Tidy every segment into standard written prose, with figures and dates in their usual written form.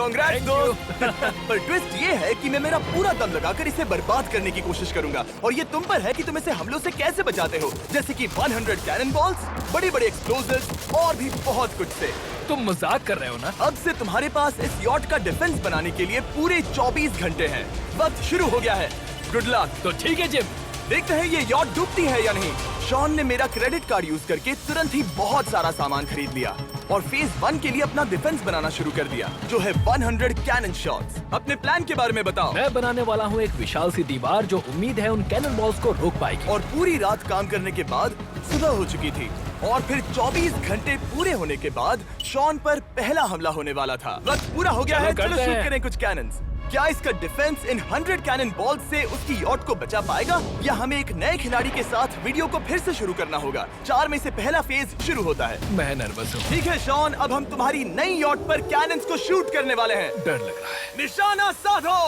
कांग्रेस दोस्त। पर ट्विस्ट ये है कि मैं मेरा पूरा दम लगाकर इसे बर्बाद करने की कोशिश करूंगा और ये तुम पर है कि तुम इसे हमलों से कैसे बचाते हो, जैसे कि 100 कैनन बॉल्स, बड़े-बड़े एक्सप्लोजिव्स और भी बहुत कुछ से। तुम मजाक कर रहे हो ना? अब से तुम्हारे पास इस यॉट का डिफेंस बनाने के लिए पूरे 24 घंटे हैं। वक्त शुरू हो गया है। Good luck. तो ठीक है जिम, देखते हैं ये यॉट डूबती है या नहीं। शॉन ने मेरा क्रेडिट कार्ड यूज करके तुरंत ही बहुत सारा सामान खरीद लिया और फेज 1 के लिए अपना डिफेंस बनाना शुरू कर दिया, जो है 100 कैनन शॉट्स। अपने प्लान के बारे में बताओ। मैं बनाने वाला हूँ एक विशाल सी दीवार जो उम्मीद है उन कैनन बॉल्स को रोक पाएगी। और पूरी रात काम करने के बाद सुबह हो चुकी थी और फिर 24 घंटे पूरे होने के बाद शॉन पर पहला हमला होने वाला था। वक्त पूरा हो गया है, चलो शूट करें कुछ कैनन्स। क्या इसका डिफेंस इन 100 कैनन बॉल्स से उसकी यॉट को बचा पाएगा या हमें एक नए खिलाड़ी के साथ वीडियो को फिर से शुरू करना होगा? 4 में से पहला फेज शुरू होता है। मैं नर्वस हूँ। ठीक है शॉन, अब हम तुम्हारी नई यॉट पर कैनन्स को शूट करने वाले हैं। डर लग रहा है। निशाना साधो।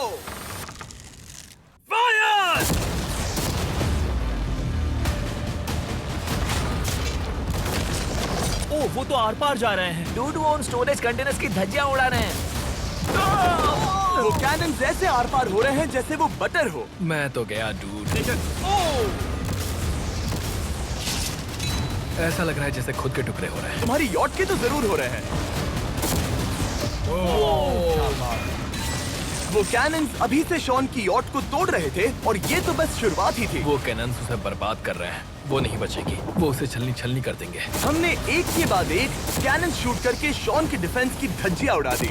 फायर! ओह, वो तो आर पार जा रहे हैं। डूड, वो उन स्टोरेज कंटेनर्स की धज्जियां उड़ा रहे हैं। वो कैनन्स ऐसे आर पार हो रहे हैं जैसे वो बटर हो। मैं तो गया डूड। ऐसा लग रहा है जैसे खुद के टुकड़े हो रहे हैं। तुम्हारी यॉट के तो जरूर हो रहे हैं। वो कैनन्स अभी से शॉन की यॉट को तोड़ रहे थे और ये तो बस शुरुआत ही थी। वो कैनन्स उसे बर्बाद कर रहे हैं। वो नहीं बचेगी। वो उसे छलनी छलनी कर देंगे। हमने एक के बाद एक कैनन शूट करके शॉन की डिफेंस की धज्जियां उड़ा दी।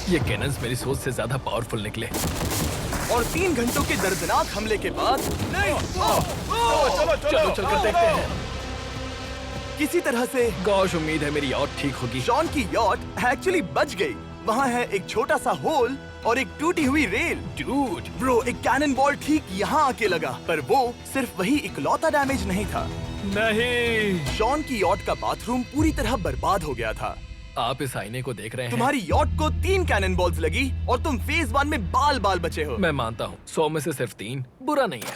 ये कैनन्स मेरी सोच से ज्यादा पावरफुल निकले। और 3 घंटों के दर्दनाक हमले के बाद चलो चलकर देखते हैं। किसी तरह से गॉश, उम्मीद है मेरी यॉट ठीक होगी। शॉन की यॉट एक्चुअली बच गई। वहाँ है एक छोटा सा होल और एक टूटी हुई रेल। डूड, ब्रो, एक कैनन बॉल ठीक यहाँ आके लगा, पर वो सिर्फ वही इकलौता डैमेज नहीं था। नहीं। शॉन की यॉट का बाथरूम पूरी तरह बर्बाद हो गया था। आप इस आईने को देख रहे हैं? तुम्हारी यॉट को 3 कैनन बॉल्स लगी और तुम फेज 1 में बाल बाल बचे हो। मैं मानता हूँ 100 में से सिर्फ 3 बुरा नहीं है।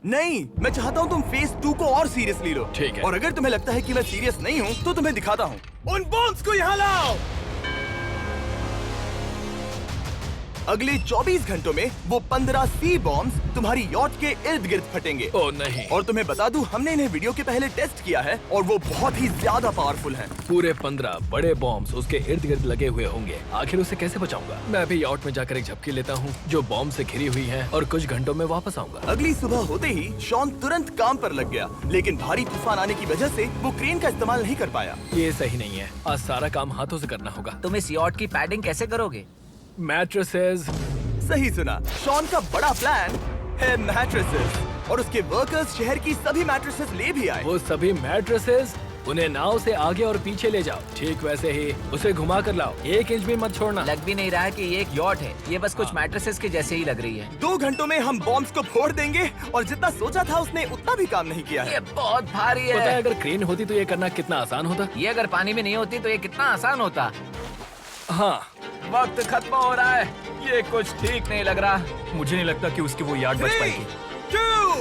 नहीं, मैं चाहता हूँ तुम फेज 2 को और सीरियसली लो। ठीक है। और अगर तुम्हें लगता है कि मैं सीरियस नहीं हूँ तो तुम्हें दिखाता हूँ। उन बॉम्ब्स को यहाँ लाओ। अगले 24 घंटों में वो 15 सी बॉम्ब्स तुम्हारी यॉट के इर्द गिर्द फटेंगे। ओह नहीं। और तुम्हें बता दूं, हमने इन्हें वीडियो के पहले टेस्ट किया है और वो बहुत ही ज्यादा पावरफुल हैं। पूरे 15 बड़े बॉम्ब्स उसके इर्द गिर्द लगे हुए होंगे। आखिर उसे कैसे बचाऊंगा? मैं अभी यॉट में जाकर एक झपकी लेता हूँ जो बॉम्ब से घिरी हुई है और कुछ घंटों में वापस आऊंगा। अगली सुबह होते ही शॉन तुरंत काम पर लग गया, लेकिन भारी तूफान आने की वजह से वो क्रेन का इस्तेमाल नहीं कर पाया। ये सही नहीं है। आज सारा काम हाथों से करना होगा। तुम इस यॉट की पैडिंग कैसे करोगे? मैट्रेसेस। सही सुना, शॉन का बड़ा प्लान है मैट्रेसेस और उसके वर्कर्स शहर की सभी मैट्रेसेस ले भी आए। वो सभी मैट्रेसेस उन्हें नाव से आगे और पीछे ले जाओ। ठीक वैसे ही उसे घुमा कर लाओ। 1 इंच भी मत छोड़ना। लग भी नहीं रहा है कि ये एक यॉट है। ये बस कुछ मैट्रेसेस के जैसे ही लग रही है। 2 घंटों में हम बॉम्ब्स को फोड़ देंगे और जितना सोचा था उसने उतना भी काम नहीं किया ये है। बहुत भारी पता है है। अगर क्रेन होती तो ये करना कितना आसान होता। ये अगर पानी में नहीं होती तो ये कितना आसान होता। हाँ, वक्त खत्म हो रहा है। ये कुछ ठीक नहीं लग रहा। मुझे नहीं लगता कि उसकी वो यार्ड बच 3, पाएगी। 2,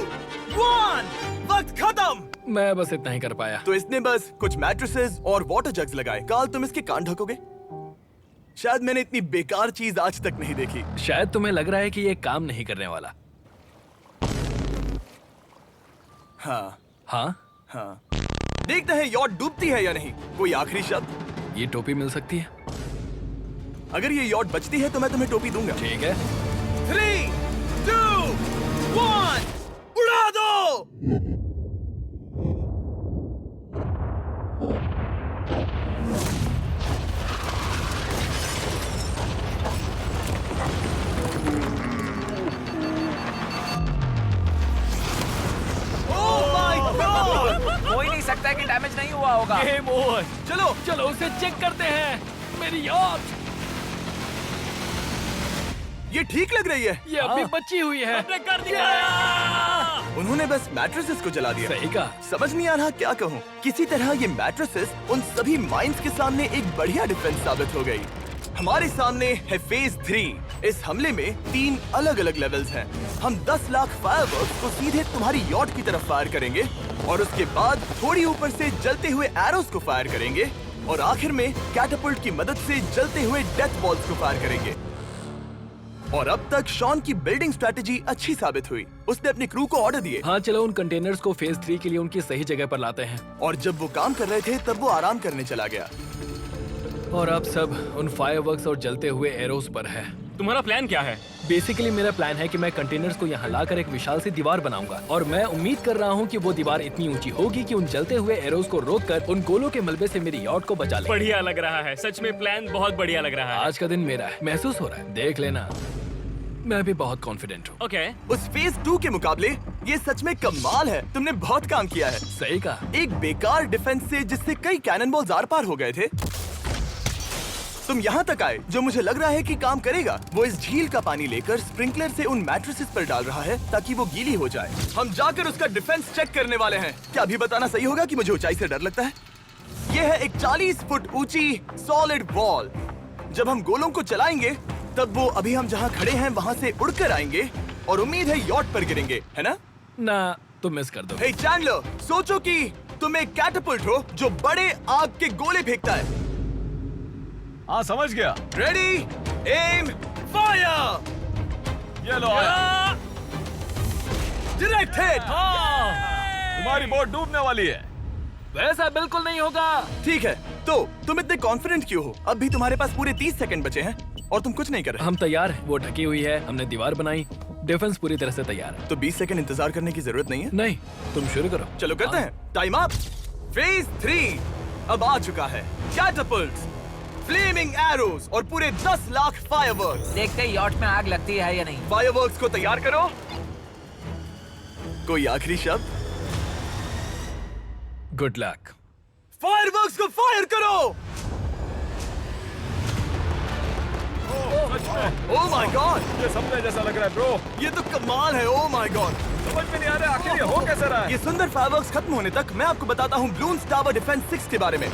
1, वक्त खत्म। मैं बस इतना ही कर पाया। तो इसने बस कुछ मैट्रेसेस और वाटर जग्स लगाए। काल, तुम इसके कान ढकोगे? शायद मैंने इतनी बेकार चीज आज तक नहीं देखी। शायद तुम्हें लग रहा है कि ये काम नहीं करने वाला। हाँ हाँ, हाँ, देखते हैं यॉट डूबती है या नहीं। कोई आखिरी शब्द? ये टोपी मिल सकती है। अगर ये यॉट बचती है तो मैं तुम्हें टोपी दूंगा। ठीक है। 3, 2, 1, उड़ा दो। हो ही नहीं सकता है कि डैमेज नहीं हुआ होगा। Game over. चलो चलो उसे चेक करते हैं। मेरी यॉट ये ठीक लग रही है। ये अभी बची हुई है। हमने कर दिया। उन्होंने बस मैट्रेसेस को जला दिया। सही कहा। समझ नहीं आ रहा क्या कहूँ। किसी तरह ये मैट्रेसेस उन सभी माइंस के सामने एक बढ़िया डिफेंस साबित हो गई। हमारे सामने है फेज 3। इस हमले में 3 अलग अलग लेवल्स हैं। हम 10 लाख फायरवर्क्स को सीधे तुम्हारी यॉट की तरफ फायर करेंगे और उसके बाद थोड़ी ऊपर से जलते हुए एरोस को फायर करेंगे और आखिर में कैटापल्ट की मदद से जलते हुए डेथ बॉल्स को फायर करेंगे। और अब तक शॉन की बिल्डिंग स्ट्रेटेजी अच्छी साबित हुई। उसने अपनी क्रू को ऑर्डर दिए हाँ चलो उन कंटेनर्स को फेज 3 के लिए उनकी सही जगह पर लाते हैं। और जब वो काम कर रहे थे तब वो आराम करने चला गया। और अब सब उन फायरवर्क्स और जलते हुए एरोस पर है। तुम्हारा प्लान क्या है? बेसिकली मेरा प्लान है कि मैं कंटेनर्स को यहाँ लाकर एक विशाल सी दीवार बनाऊंगा और मैं उम्मीद कर रहा हूँ कि वो दीवार इतनी ऊंची होगी कि उन जलते हुए एरोस को रोककर उन गोलों के मलबे से मेरी यॉट को बचा ले। बढ़िया लग रहा है, सच में प्लान बहुत बढ़िया लग रहा है। आज का दिन मेरा है, महसूस हो रहा है, देख लेना। मैं भी बहुत कॉन्फिडेंट हूँ। ओके। उस फेज 2 के मुकाबले ये सच में कमाल है। तुमने बहुत काम किया है। सही कहा। एक बेकार डिफेंस से जिससे कई कैनन बॉल्स आर पार हो गए थे, तुम यहाँ तक आए जो मुझे लग रहा है कि काम करेगा। वो इस झील का पानी लेकर स्प्रिंकलर से उन मैट्रेसेस पर डाल रहा है ताकि वो गीली हो जाए। हम जाकर उसका डिफेंस चेक करने वाले हैं। क्या अभी बताना सही होगा कि मुझे ऊंचाई से डर लगता है? ये है एक 40 फुट ऊंची सॉलिड वॉल। जब हम गोलों को चलाएंगे तब वो अभी हम जहाँ खड़े हैं वहाँ से उड़कर आएंगे और उम्मीद है यॉट पर गिरेंगे, है ना? ना तुम मिस कर दो। हे चैंडलर, सोचो कि तुम एक कैटापल्ट हो जो बड़े आग के गोले फेंकता है। हाँ समझ गया। Ready, aim, fire! ये लो आया। Direct hit! तुम्हारी बोट डूबने वाली है। वैसा बिल्कुल नहीं होगा। ठीक है, तो तुम इतने कॉन्फिडेंट क्यों हो? अब भी तुम्हारे पास पूरे 30 सेकंड बचे हैं और तुम कुछ नहीं कर रहे। हम तैयार हैं, वो ढकी हुई है, हमने दीवार बनाई, डिफेंस पूरी तरह से तैयार है। तो 20 सेकंड इंतजार करने की जरूरत नहीं है। नहीं, तुम शुरू करो। चलो करते हैं। Time up. फेज 3 अब आ चुका है। कैटापल्ट्स, फ्लेमिंग एरोस और पूरे 10 लाख फायरवर्क्स। देखते ही यॉट में आग लगती है या नहीं। फायरवर्क्स को तैयार करो। कोई आखिरी शब्द? Good luck. फायरवर्क्स को फायर करो। ओह माय गॉड, ये सपने जैसा लग रहा है ब्रो। ये तो कमाल है। ओह माय गॉड, समझ में नहीं आ रहा आखिर ये हो कैसे रहा है। ये सुंदर फायरवर्क्स खत्म होने तक मैं आपको बताता हूँ ब्लून्स टावर डिफेंस 6 के बारे में।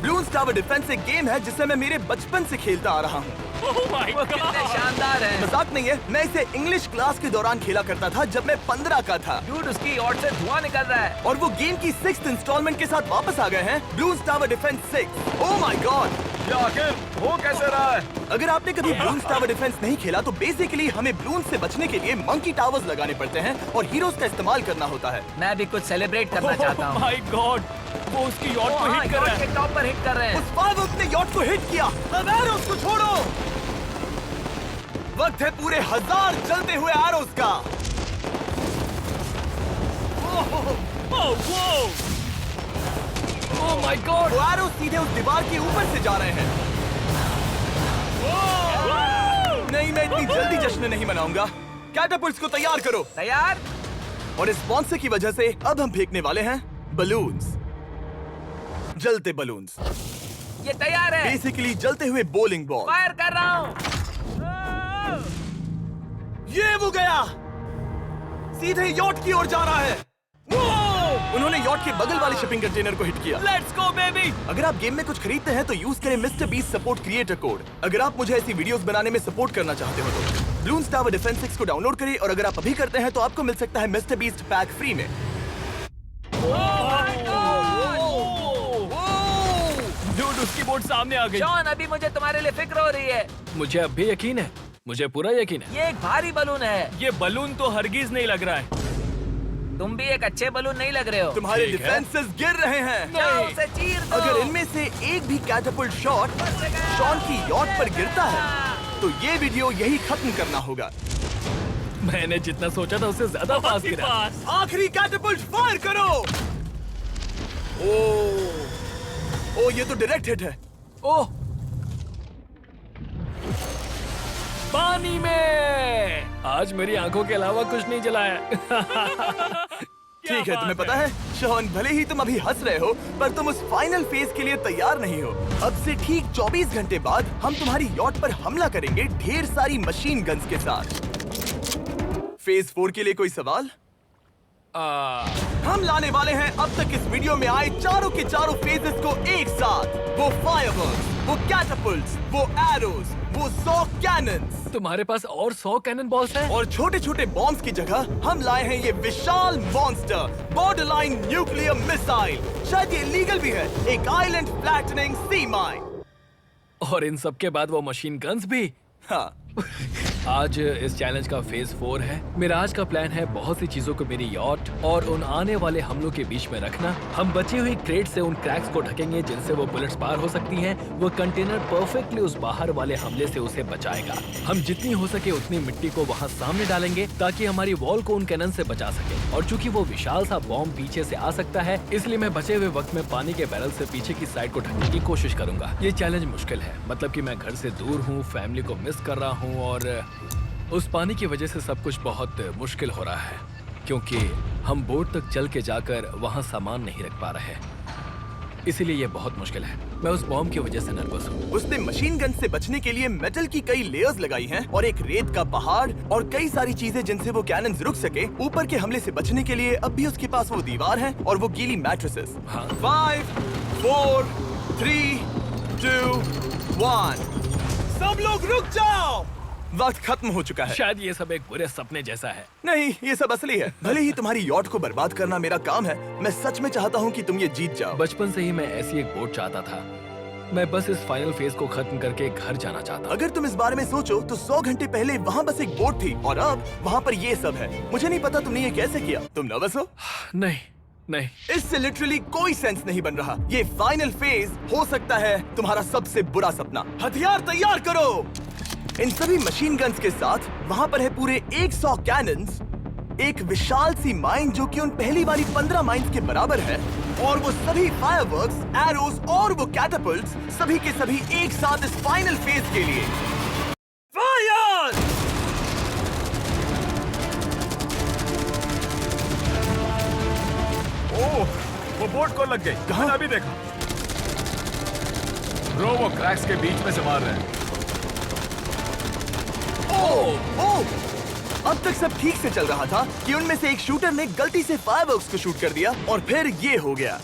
ब्लून्स टावर डिफेंस एक गेम है जिसे मैं मेरे बचपन से खेलता आ रहा हूँ। ओह माय वो कितने शानदार है। मजाक नहीं है, मैं इसे इंग्लिश क्लास के दौरान खेला करता था जब मैं 15 का था। डूड उसकी यॉट से धुआं निकल रहा है। और वो गेम की 6th इंस्टॉलमेंट के साथ वापस आ गए हैं, balloons tower defence 6। Oh my God, ये आखिर हो कैसे रहा है। अगर आपने कभी ब्लून्स टावर डिफेंस नहीं खेला तो बेसिकली हमें ब्लून्स से बचने के लिए मंकी टावर्स लगाने पड़ते हैं और हीरोज का इस्तेमाल करना होता है। मैं भी कुछ सेलिब्रेट करना चाहता हूँ। माय गॉड, वो उसकी यॉट को हिट कर रहा है। के टॉप पर हिट कर रहे हैं। उस फायरवर्क ने यॉट को हिट किया। अब एरोस को छोड़ो। वक्त है पूरे 1000 जलते हुए एरोस का। ओह माय गॉड, वो एरोस सीधे उस दीवार के ऊपर से जा रहे हैं। नहीं, मैं इतनी जल्दी जश्न नहीं मनाऊंगा। कैटापल्ट्स को तैयार करो। तैयार। और इस स्पॉन्सर की वजह से अब हम फेंकने वाले हैं बलून्स, जलते बलून्स। ये तैयार है। बेसिकली जलते हुए बोलिंग बॉल। फायर कर रहा हूँ। ये वो गया, सीधे यॉट की ओर जा रहा है। उन्होंने यॉट के बगल वाले शिपिंग कंटेनर को हिट किया। Let's go baby. अगर आप गेम में कुछ खरीदते हैं तो यूज करें mister beast support creator code. अगर आप मुझे ऐसी वीडियोस बनाने में सपोर्ट करना चाहते हो तो ब्लून्स टावर डिफेंस 6 को डाउनलोड करें और अगर आप अभी करते हैं तो आपको मिल सकता है मिस्टर बीस्ट पैक फ्री में। डूड उसकी बोट सामने आ गई। जॉन, अभी मुझे तुम्हारे लिए फिक्र हो रही है। मुझे अब भी यकीन है, मुझे पूरा यकीन है। ये एक भारी बलून है। ये बलून तो हरगिज नहीं लग रहा है। तुम भी एक अच्छे बलून नहीं लग रहे हो। तुम्हारे ठीक है। डिफेंसेस गिर रहे हैं। जाओ उसे चीर दो। अगर इनमें से एक भी कैटापल्ट शॉट शॉन की यॉट पर गिरता है तो ये वीडियो यही खत्म करना होगा। मैंने जितना सोचा था उससे ज्यादा पास गिरा। पास। आखिरी कैटापल्ट फायर करो। ओ ये तो डायरेक्ट हिट है। ओह, पानी में। आज मेरी आंखों के अलावा कुछ नहीं जलाया। ठीक है, तुम्हें पता है शॉन, भले ही तुम अभी हंस रहे हो पर तुम उस फाइनल फेज के लिए तैयार नहीं हो। अब से ठीक 24 घंटे बाद हम तुम्हारी यॉट पर हमला करेंगे ढेर सारी मशीन गन्स के साथ। फेज 4 के लिए कोई सवाल? हम लाने वाले हैं अब तक इस वीडियो में आए चारों के चारों फेजेस को एक साथ। वो फायरवर्क्स, वो कैटapults, वो एरोज, वो 100 कैनन्स तुम्हारे पास और 100 कैनन बॉल्स हैं? और छोटे छोटे बॉम्ब्स की जगह हम लाए हैं ये विशाल मॉन्स्टर बॉर्डरलाइन न्यूक्लियर मिसाइल। शायद ये लीगल भी है, एक आइलैंड फ्लैटनिंग सी माइन। और इन सब के बाद वो मशीन गन्स भी। हाँ, आज इस चैलेंज का फेज 4 है। मेरा आज का प्लान है बहुत सी चीजों को मेरी यॉट और उन आने वाले हमलों के बीच में रखना। हम बची हुई क्रेट से उन क्रैक्स को ढकेंगे जिनसे वो बुलेट्स पार हो सकती हैं। वो कंटेनर परफेक्टली उस बाहर वाले हमले से उसे बचाएगा। हम जितनी हो सके उतनी मिट्टी को वहाँ सामने डालेंगे ताकि हमारी वॉल को उन कैनन से बचा सके। और चूंकि वो विशाल सा बॉम्ब पीछे से आ सकता है, इसलिए मैं बचे हुए वक्त में पानी के बैरल से पीछे की साइड को ढकने की कोशिश करूंगा। ये चैलेंज मुश्किल है, मतलब कि मैं घर से दूर हूँ, फैमिली को मिस कर रहा हूँ और उस पानी की वजह से सब कुछ बहुत मुश्किल हो रहा है क्योंकि हम बोट तक चल के जाकर वहाँ सामान नहीं रख पा रहे। इसीलिए ये बहुत मुश्किल है। मैं उस बॉम्ब की वजह से नर्वस हूँ। उसने मशीन गन से बचने के लिए मेटल की कई लेयर्स लगाई हैं और एक रेत का पहाड़ और कई सारी चीजें जिनसे वो कैनन्स रुक सके। ऊपर के हमले से बचने के लिए अब भी उसके पास वो दीवार है और वो गीली मैट्रेसेस। हाँ। 5, 4, 3, 2, 1। सब लोग रुक जाओ, वक्त खत्म हो चुका है। शायद ये सब एक बुरे सपने जैसा है। नहीं, ये सब असली है। भले ही तुम्हारी यॉट को बर्बाद करना मेरा काम है, मैं सच में चाहता हूँ कि तुम ये जीत जाओ। बचपन से ही मैं ऐसी एक बोट चाहता था। मैं बस इस फाइनल फेज को खत्म करके घर जाना चाहता। अगर तुम इस बारे में सोचो तो 100 घंटे पहले वहाँ बस एक बोट थी और अब वहाँ पर ये सब है। मुझे नहीं पता तुमने ये कैसे किया। तुम नर्वस हो? नहीं नहीं, इससे लिटरली कोई सेंस नहीं बन रहा। ये फाइनल फेज हो सकता है तुम्हारा सबसे बुरा सपना। हथियार तैयार करो। इन सभी मशीन गन्स के साथ वहाँ पर है पूरे 100 कैनन्स, एक विशाल सी माइन जो कि उन पहली वाली 15 माइंस के बराबर है, और वो सभी फायरवर्क्स, एरोज और वो कैटapults सभी के सभी एक साथ इस फाइनल फेज के लिए। फायर! ओह, वो बोट को लग गई। कहाँ? मैंने अभी देखा। ब्रो, वो क्रैक्स के बीच में से मार रहे हैं। अब तक सब ठीक से चल रहा था कि उनमें से एक शूटर ने गलती से फायरवर्क्स को शूट कर दिया और फिर ये हो गया।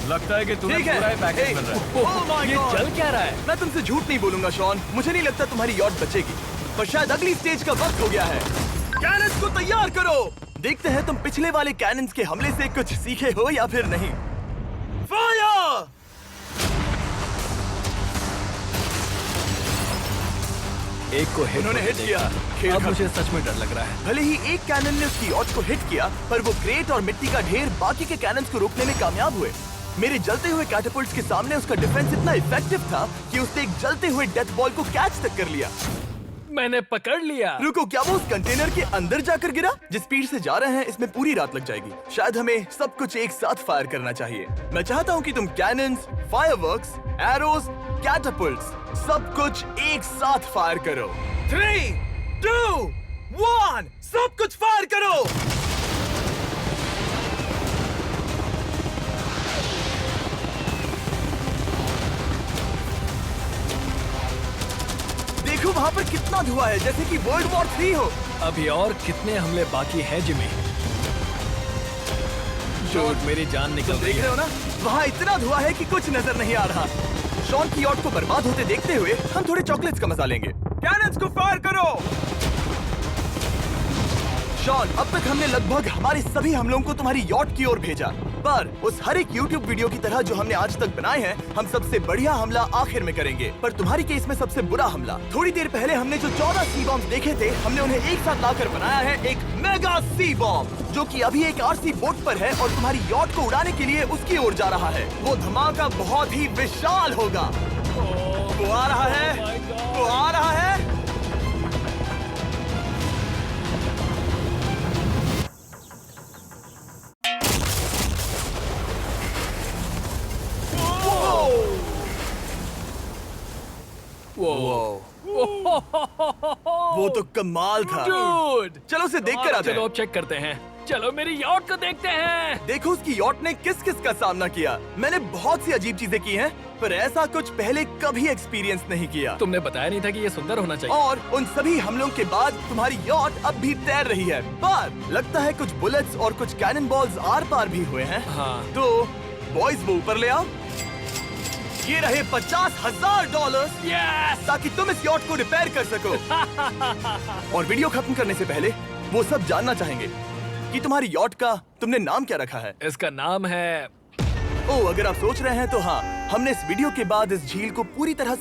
लगता है कि तुम्हें ठीक है। पूरा पैकेज मिल रहा है। Oh my ये God! चल क्या रहा है? मैं तुमसे झूठ नहीं बोलूंगा शॉन, मुझे नहीं लगता तुम्हारी यॉट बचेगी, पर शायद अगली स्टेज का वक्त हो गया है। कैनन्स को तैयार करो। देखते हैं तुम पिछले वाले कैनन्स के हमले से कुछ सीखे हो या फिर नहीं। फायर! एक को हिट उन्होंने हिट किया। खेल अब खत्म। मुझे सच में डर लग रहा है। भले ही एक कैनन ने उसकी यॉट को हिट किया, पर वो क्रेट और मिट्टी का ढेर बाकी के कैनन्स को रोकने में कामयाब हुए। मेरे जलते हुए कैटapults के सामने उसका डिफेंस इतना इफेक्टिव था कि उसने एक जलते हुए डेथ बॉल को कैच तक कर लिया। मैंने पकड़ लिया। रुको, क्या वो उस कंटेनर के अंदर जाकर गिरा? जिस स्पीड से जा रहे हैं इसमें पूरी रात लग जाएगी। शायद हमें सब कुछ एक साथ फायर करना चाहिए। मैं चाहता हूँ कि तुम कैनन्स, फायरवर्क्स, एरोज, कैटapults सब कुछ एक साथ फायर करो। 3, 2, 1, सब कुछ फायर करो। देखो वहाँ पर कितना धुआं है, जैसे कि वर्ल्ड वॉर 3 हो। अभी और कितने हमले बाकी हैं जिमी? शूट, मेरी जान निकल तुम रही देख रहे है। हो ना, वहाँ इतना धुआं है कि कुछ नजर नहीं आ रहा। शॉन की यॉट को बर्बाद होते देखते हुए हम थोड़े चॉकलेट्स का मजा लेंगे। कैनन्स को फायर करो। शॉन, अब तक हमने लगभग हमारे सभी हमलों को तुम्हारी यॉट की ओर भेजा, पर उस हर एक YouTube वीडियो की तरह जो हमने आज तक बनाए हैं, हम सबसे बढ़िया हमला आखिर में करेंगे। पर तुम्हारी केस में सबसे बुरा हमला। थोड़ी देर पहले हमने जो 14 सी बॉम्ब देखे थे, हमने उन्हें एक साथ लाकर बनाया है एक मेगा सी बॉम्ब, जो कि अभी एक RC बोट पर है और तुम्हारी यॉट को उड़ाने के लिए उसकी ओर जा रहा है। वो धमाका बहुत ही विशाल होगा। वो आ रहा है, वो आ रहा है। वो तो कमाल था। Dude! चलो उसे देख कर आते चलो हैं। अब चेक करते हैं। चलो मेरी यॉट को देखते हैं। देखो उसकी यॉट ने किस किस का सामना किया। मैंने बहुत सी अजीब चीजें की हैं, पर ऐसा कुछ पहले कभी एक्सपीरियंस नहीं किया। तुमने बताया नहीं था कि ये सुंदर होना चाहिए। और उन सभी हमलों के बाद तुम्हारी यॉट अब भी तैर रही है। पर लगता है कुछ बुलेट्स और कुछ कैनन बॉल्स आर पार भी हुए हैं। हाँ। तो बॉयज वो ऊपर ले आओ। ये रहे $50,000 यस! ताकि तुम इस यॉट को रिपेयर कर सको। और वीडियो खत्म करने से पहले वो सब जानना चाहेंगे कि तुम्हारी यॉट का तुमने नाम क्या रखा है। इसका नाम है ओह, अगर आप सोच रहे हैं तो हाँ, हमने इस वीडियो के बाद इस झील को पूरी तरह